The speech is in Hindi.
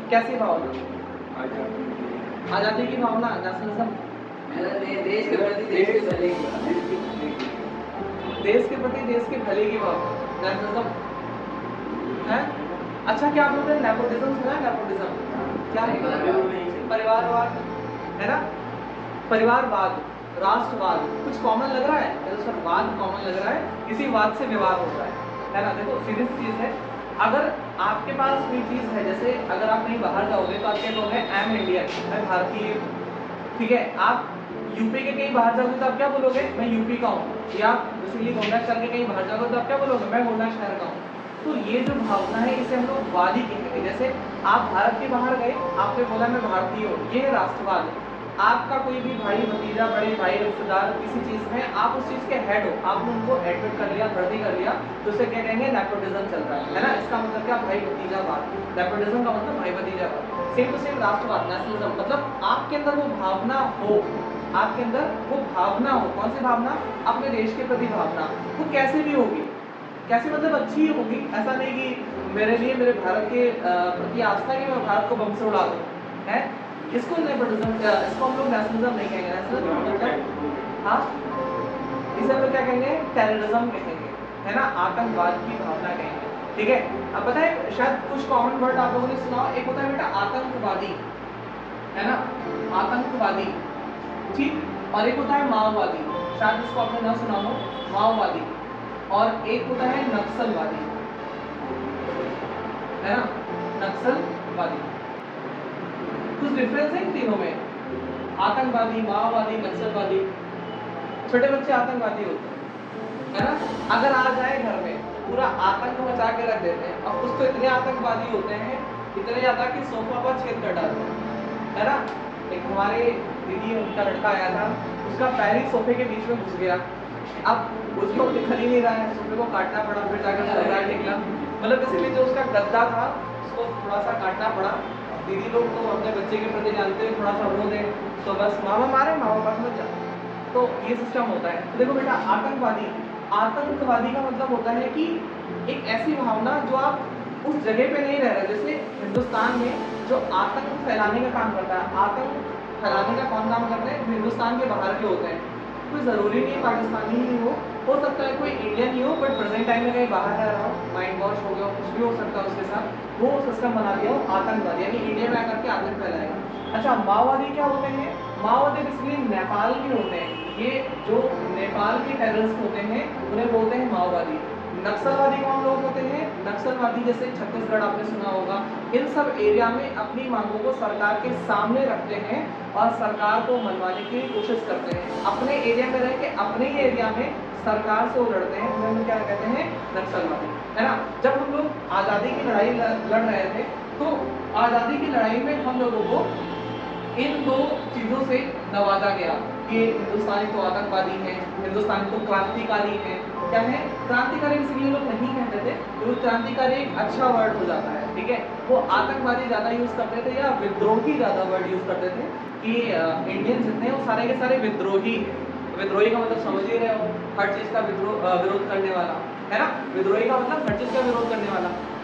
कैसी भावना? आज़ादी की भावना, नेशनलिज्म। देश के प्रति देश के भले की देश के प्रति देश के भले की भावना, नेशनलिज्म है। अच्छा, क्या आप लोगों ने नेपोटिज्म सुना है? नेपोटिज्म क्या है? परिवारवाद है ना, परिवारवाद, राष्ट्रवाद। कुछ कॉमन लग रहा है? तो सर वाद कॉमन लग रहा है, इसी वाद से विवाद होता है ना। देखो सीधी सी चीज़ है, अगर आपके पास कोई चीज़ है, जैसे अगर आप कहीं बाहर जाओगे तो आप क्या कहोगे? आई एम इंडियन, मैं भारतीय। ठीक है, आप यूपी के कहीं बाहर जाओगे तो आप क्या बोलोगे? मैं यूपी का हूँ। या बेसिकली गोंडा शहर के कहीं बाहर जाओगे तो आप क्या बोलोगे? मैं गोंडा शहर का हूँ। तो ये जो भावना है इसे हम लोग वादी कहेंगे। जैसे आप भारत के बाहर गए, आपने बोला मैं भारतीय हूँ, ये है राष्ट्रवाद। आपका कोई भी भाई भतीजा, बड़े भाई, रिश्तेदार किसी चीज़ में, आप उस चीज़ के हेड हो, आपने उनको एडमिट कर लिया, भर्ती कर लिया, तो उसे क्या कहेंगे? नेपोटिज्म चल रहा है ना। इसका मतलब क्या? भाई भतीजावाद। नेपोटिज्म का मतलब भाई भतीजावाद। सेम टू सेम राष्ट्रवाद, नेशनलिज्म, मतलब आपके अंदर वो भावना हो, आपके अंदर वो भावना हो। कौन सी भावना? अपने देश के प्रति भावना। वो कैसे भी होगी, कैसे मतलब अच्छी होगी। ऐसा नहीं कि मेरे लिए मेरे भारत के प्रति आस्था है कि मैं भारत को बम से उड़ा दूँ, है। इसको नेपोटिज्म, इसको हम लोग नेशनलिज्म नहीं कहेंगे। नेशनलिज्म मतलब हाँ, इसे हम लोग क्या कहेंगे? टेररिज्म कहेंगे, है ना, आतंकवाद की भावना कहेंगे। ठीक है, अब पता है शायद कुछ कॉमन वर्ड आप लोगों ने सुना हो। एक होता है बेटा आतंकवादी, है ना, आतंकवादी, ठीक। और एक होता है माओवादी, शायद इसको आपने ना सुना हो, माओवादी। और एक होता है नक्सलवादी, है ना, नक्सलवादी। कुछ डिफरेंस है इन तीनों में? आतंकवादी, माओवादी, नक्सलवादी। छोटे बच्चे आतंकवादी होते हैं, है ना। अगर आ जाए घर में, पूरा आतंक मचा के रख देते हैं। और कुछ तो इतने आतंकवादी होते हैं, इतने ज्यादा कि सोफा पर छेद कर डालते हैं, है ना। एक हमारे दीदी, उनका लड़का आया था, उसका पैर ही सोफे के बीच में घुस गया। अब उसको निकल ही नहीं रहा है, सोफे को काटना पड़ा, फिर जाकर सोफा निकला। मतलब बेसिकली जो उसका गद्दा था उसको थोड़ा सा काटना पड़ा। दीदी लोग तो अपने बच्चे के प्रति जानते हैं, थोड़ा सा रो दे तो बस मामा मारे, मामा पास मत जा। तो ये सिस्टम होता है। तो देखो बेटा, आतंकवादी, आतंकवादी का मतलब होता है कि एक ऐसी भावना जो आप उस जगह पे नहीं रह रहे। जैसे हिंदुस्तान में जो आतंक फैलाने का काम करता है, आतंक फैलाने का कौन काम करते हैं? हिंदुस्तान के बाहर के होते हैं। कोई ज़रूरी नहीं पाकिस्तानी ही हो सकता है कोई इंडियन ही हो, बट प्रेजेंट टाइम में कहीं बाहर रह रहा हो, माइंड वॉश हो गया, कुछ भी हो सकता है उसके साथ, वो सिस्टम बना दिया हो आतंकवादी, यानी इंडिया में आकर के आतंक फैलाएगा। अच्छा, माओवादी क्या होते हैं? माओवादी बेसिकली नेपाल के होते हैं। ये जो नेपाल के टेररिस्ट होते हैं उन्हें बोलते हैं माओवादी। नक्सलवादी कौन लोग होते हैं? नक्सलवादी जैसे छत्तीसगढ़ आपने सुना होगा, इन सब एरिया में अपनी मांगों को सरकार के सामने रखते हैं और सरकार को मनवाने की कोशिश करते हैं। अपने एरिया में रह के अपने ही एरिया में सरकार से वो लड़ते हैं, उन्हें हम क्या कहते हैं? नक्सलवादी, है ना। जब हम लोग आज़ादी की लड़ाई लड़ रहे थे, तो आज़ादी की लड़ाई में हम लोगों को इन दो चीज़ों से नवाजा गया कि हिंदुस्तानी तो आतंकवादी हैं, हिंदुस्तानी तो क्रांतिकारी हैं। क्या है? क्रांतिकारी इसलिए लोग नहीं कहते थे क्योंकि क्रांतिकारी एक अच्छा वर्ड हो जाता है, ठीक है। वो आतंकवादी ज़्यादा यूज़ करते थे या विद्रोही ज़्यादा वर्ड यूज़ करते थे कि इंडियन जितने हैं वो सारे के सारे विद्रोही हैं। विद्रोही का मतलब समझ ही रहे हो, हर चीज़ का विरोध करने वाला, है ना। विद्रोही का मतलब हर चीज़ का विरोध करने वाला। तो